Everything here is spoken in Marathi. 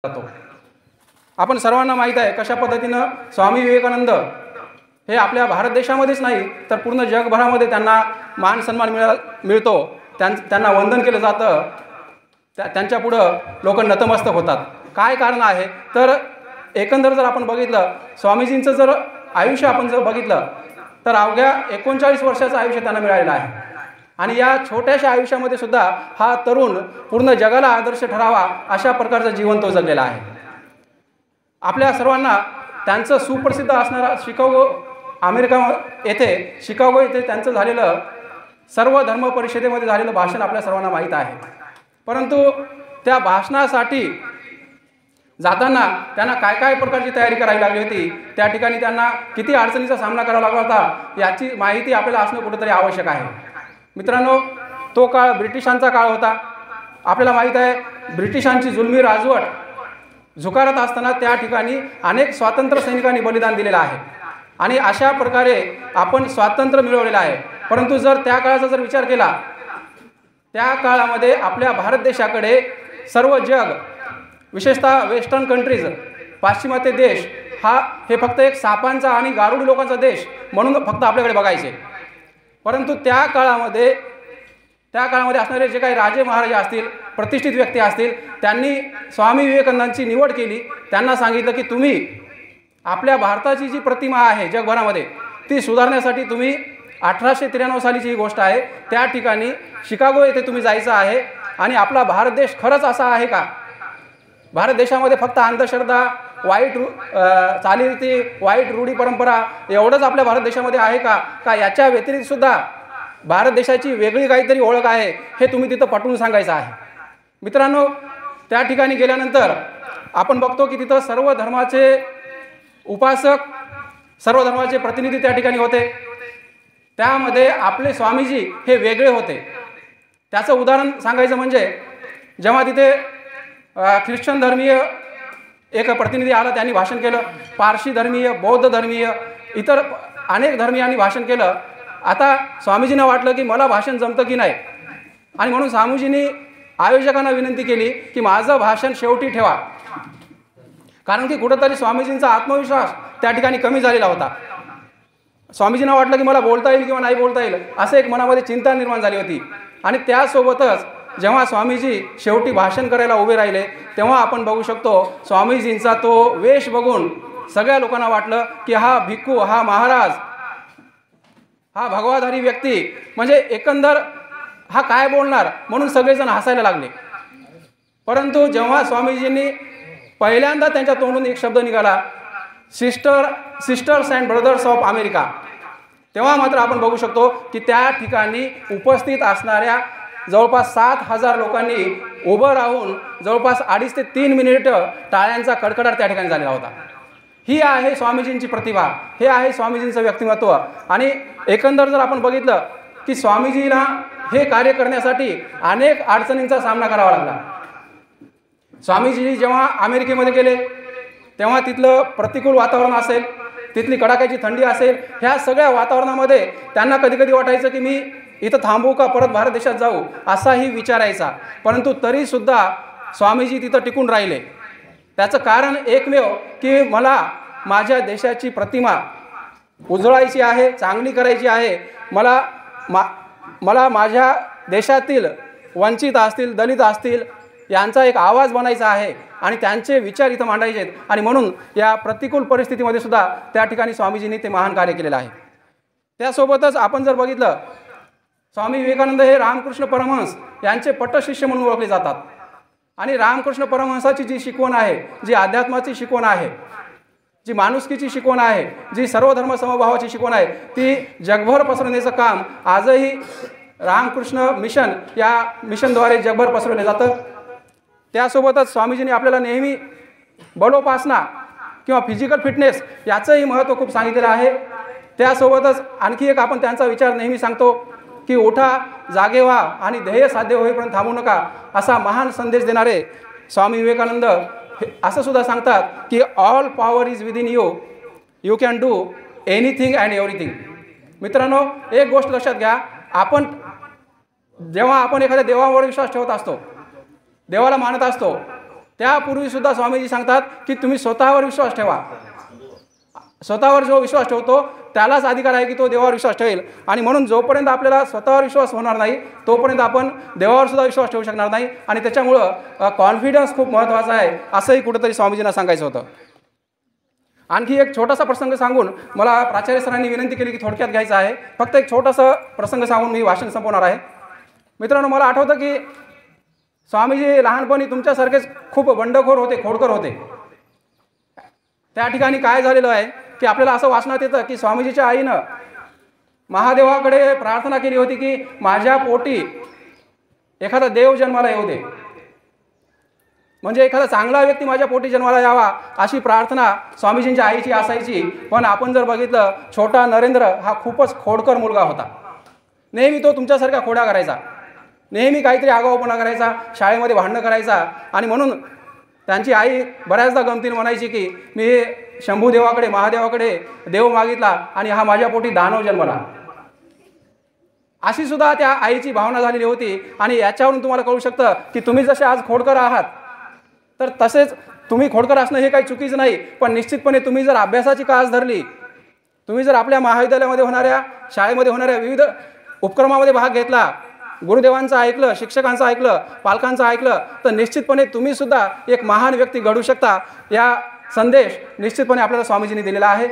जातो। आपण सर्वांना माहीत आहे कशा पद्धतीनं स्वामी विवेकानंद हे आपल्या भारत देशामध्येच नाही तर पूर्ण जगभरामध्ये त्यांना मान सन्मान मिळतो, त्यांना वंदन केलं जातं, त्यांच्या पुढं लोक नतमस्तक होतात। काय कारण आहे तर एकंदर जर आपण बघितलं स्वामीजींचं जर आयुष्य आपण जर बघितलं तर अवघ्या 39 वर्षाचं आयुष्य त्यांना मिळालेलं आहे आणि या छोट्याशा आयुष्यामध्ये सुद्धा हा तरुण पूर्ण जगाला आदर्श ठरावा अशा प्रकारचं जीवन तो जगलेला आहे। आपल्या सर्वांना त्यांचं सुप्रसिद्ध असणारा शिकागो अमेरिका येथे शिकागो येथे त्यांचं झालेलं सर्व धर्म परिषदेमध्ये झालेलं भाषण आपल्या सर्वांना माहीत आहे। परंतु त्या भाषणासाठी जाताना त्यांना काय काय प्रकारची तयारी करावी लागली होती, त्या ठिकाणी त्यांना किती अडचणीचा सामना करावा लागला होता याची माहिती आपल्याला असणं कुठेतरी आवश्यक आहे। मित्रांनो, तो काळ ब्रिटिशांचा काळ होता। आपल्याला माहीत आहे ब्रिटिशांची जुलमी राजवट झुकारत असताना त्या ठिकाणी अनेक स्वातंत्र्य सैनिकांनी बलिदान दिलेलं आहे आणि अशा प्रकारे आपण स्वातंत्र्य मिळवलेलं आहे। परंतु जर त्या काळाचा जर विचार केला, त्या काळामध्ये आपल्या भारत देशाकडे सर्व जग विशेषतः वेस्टर्न कंट्रीज पाश्चिमात्य देश हे फक्त एक सापांचा आणि गारुडी लोकांचा देश म्हणून फक्त आपल्याकडे बघायचे। परंतु त्या काळामध्ये असणारे जे काही राजे महाराजे असतील, प्रतिष्ठित व्यक्ती असतील, त्यांनी स्वामी विवेकानंदांची निवड केली। त्यांना सांगितलं की तुम्ही आपल्या भारताची जी प्रतिमा आहे जगभरामध्ये ती सुधारण्यासाठी तुम्ही 1893 सालीची ही गोष्ट आहे, त्या ठिकाणी शिकागो येथे तुम्ही जायचं आहे आणि आपला भारत देश खरंच असा आहे का? भारत देशामध्ये फक्त अंधश्रद्धा, वाईट चालीरीती, वाईट रूढी परंपरा एवढंच आपल्या भारत देशामध्ये आहे का याच्या व्यतिरिक्त सुद्धा भारत देशाची वेगळी काहीतरी ओळख आहे हे तुम्ही तिथं पटवून सांगायचं आहे। मित्रांनो, त्या ठिकाणी गेल्यानंतर आपण बघतो की तिथं सर्व धर्माचे उपासक, सर्व धर्माचे प्रतिनिधी त्या ठिकाणी होते। त्यामध्ये आपले स्वामीजी हे वेगळे होते। त्याचं उदाहरण सांगायचं म्हणजे जेव्हा तिथे ख्रिश्चन धर्मीय एक प्रतिनिधी आला, त्यांनी भाषण केलं, पारशी धर्मीय, बौद्ध धर्मीय, इतर अनेक धर्मीयांनी भाषण केलं। आता स्वामीजींना वाटलं की मला भाषण जमतं की नाही आणि म्हणून स्वामीजींनी आयोजकांना विनंती केली की माझं भाषण शेवटी ठेवा, कारण की कुठंतरी स्वामीजींचा आत्मविश्वास त्या ठिकाणी कमी झालेला होता। स्वामीजींना वाटलं की मला बोलता येईल किंवा नाही बोलता येईल असं एक मनामध्ये चिंता निर्माण झाली होती आणि त्यासोबतच जेव्हा स्वामीजी शेवटी भाषण करायला उभे राहिले तेव्हा आपण बघू शकतो स्वामीजींचा तो वेश बघून सगळ्या लोकांना वाटलं की हा भिक्खू, हा महाराज, हा भगवाधारी व्यक्ती म्हणजे एकंदर हा काय बोलणार म्हणून सगळेजण हसायला लागले। परंतु जेव्हा स्वामीजींनी पहिल्यांदा त्यांच्या तोंडून एक शब्द निघाला, sisters and brothers of America, तेव्हा मात्र आपण बघू शकतो की त्या ठिकाणी उपस्थित असणाऱ्या जवळपास 7000 लोकांनी उभं राहून जवळपास 2.5 ते 3 मिनिट टाळ्यांचा कडकडाट त्या ठिकाणी झालेला होता। ही आहे स्वामीजींची प्रतिभा, हे आहे स्वामीजींचं व्यक्तिमत्व। आणि एकंदर जर आपण बघितलं की स्वामीजींना हे कार्य करण्यासाठी अनेक अडचणींचा सामना करावा लागला। स्वामीजी जेव्हा अमेरिकेमध्ये गेले तेव्हा तिथलं प्रतिकूल वातावरण असेल, तिथली कडाक्याची थंडी असेल, ह्या सगळ्या वातावरणामध्ये त्यांना कधी वाटायचं की मी इथं थांबू का परत भारत देशात जाऊ असाही विचारायचा। परंतु तरीसुद्धा स्वामीजी तिथं टिकून राहिले। त्याचं कारण एकमेव की मला माझ्या देशाची प्रतिमा उजळायची आहे, चांगली करायची आहे, मला माझ्या देशातील वंचित असतील, दलित असतील यांचा एक आवाज बनायचा आहे आणि त्यांचे विचार इथं मांडायचे आहेत आणि म्हणून या प्रतिकूल परिस्थितीमध्ये सुद्धा त्या ठिकाणी स्वामीजींनी ते महान कार्य केलेलं आहे। त्यासोबतच आपण जर बघितलं स्वामी विवेकानंद हे रामकृष्ण परमहंस यांचे पट्टशिष्य म्हणून ओळखले जातात आणि रामकृष्ण परमहंसाची जी शिकवण आहे, जी अध्यात्माची शिकवण आहे, जी माणुसकीची शिकवण आहे, जी सर्वधर्म समभावाची शिकवण आहे, ती जगभर पसरवण्याचं काम आजही रामकृष्ण मिशन या मिशनद्वारे जगभर पसरवले जातं। त्यासोबतच स्वामीजींनी आपल्याला नेहमी बलोपासना किंवा फिजिकल फिटनेस याचंही महत्त्व खूप सांगितलेलं आहे। त्यासोबतच आणखी एक आपण त्यांचा विचार नेहमी सांगतो की उठा, जागे व्हा आणि ध्येय साध्य होईपर्यंत थांबू नका असा महान संदेश देणारे स्वामी विवेकानंद असं सुद्धा सांगतात की all power is within you, you can do anything and everything. मित्रांनो, एक गोष्ट लक्षात घ्या, जेव्हा आपण एखाद्या देवावर विश्वास ठेवत असतो, देवाला मानत असतो त्यापूर्वीसुद्धा स्वामीजी सांगतात की तुम्ही स्वतःवर विश्वास ठेवा. स्वतःवर जो विश्वास ठेवतो त्यालाच अधिकार आहे की तो देवावर विश्वास ठेवेल. आणि म्हणून जोपर्यंत आपल्याला स्वतःवर विश्वास होणार नाही तोपर्यंत आपण देवावर सुद्धा विश्वास ठेवू शकणार नाही. आणि त्याच्यामुळं कॉन्फिडन्स खूप महत्त्वाचा आहे असंही कुठंतरी स्वामीजींना सांगायचं होतं. आणखी एक छोटासा प्रसंग सांगून मला प्राचार्य सरांनी विनंती केली की थोडक्यात घ्यायचं आहे. फक्त एक छोटासा प्रसंग सांगून मी भाषण संपवणार आहे. मित्रांनो, मला आठवतं की स्वामीजी लहानपणी तुमच्यासारखेच खूप बंडखोर होते, खोडकर होते. त्या ठिकाणी काय झालेलं आहे की आपल्याला असं वाचण्यात येतं की स्वामीजीच्या आईनं महादेवाकडे प्रार्थना केली होती की माझ्या पोटी एखादा देव जन्माला येऊ दे, म्हणजे एखादा चांगला व्यक्ती माझ्या पोटी जन्माला यावा अशी प्रार्थना स्वामीजींच्या आईची असायची. पण आपण जर बघितलं, छोटा नरेंद्र हा खूपच खोडकर मुलगा होता. नेहमी तो तुमच्यासारखा खोडा करायचा, नेहमी काहीतरी आगाऊपणा करायचा, शाळेमध्ये भांडणं करायचा. आणि म्हणून त्यांची आई बऱ्याचदा गमतीने म्हणायची की मी शंभूदेवाकडे महादेवाकडे देव मागितला आणि हा माझ्या पोटी दानव जन्मला. अशी सुद्धा त्या आईची भावना झालेली होती. आणि याच्यावरून तुम्हाला कळू शकतं की तुम्ही जसे आज खोडकर आहात तर तसेच तुम्ही खोडकर असणं हे काही चुकीचं नाही. पण निश्चितपणे तुम्ही जर अभ्यासाची कास धरली, तुम्ही जर आपल्या महाविद्यालयामध्ये होणाऱ्या, शाळेमध्ये होणाऱ्या विविध उपक्रमामध्ये भाग घेतला, गुरुदेवांचं ऐकलं, शिक्षकांचं ऐकलं, पालकांचं ऐकलं, तर निश्चितपणे तुम्ही सुद्धा एक महान व्यक्ती घडू शकता. या संदेश निश्चितपणे आपल्याला स्वामीजींनी दिलेला आहे.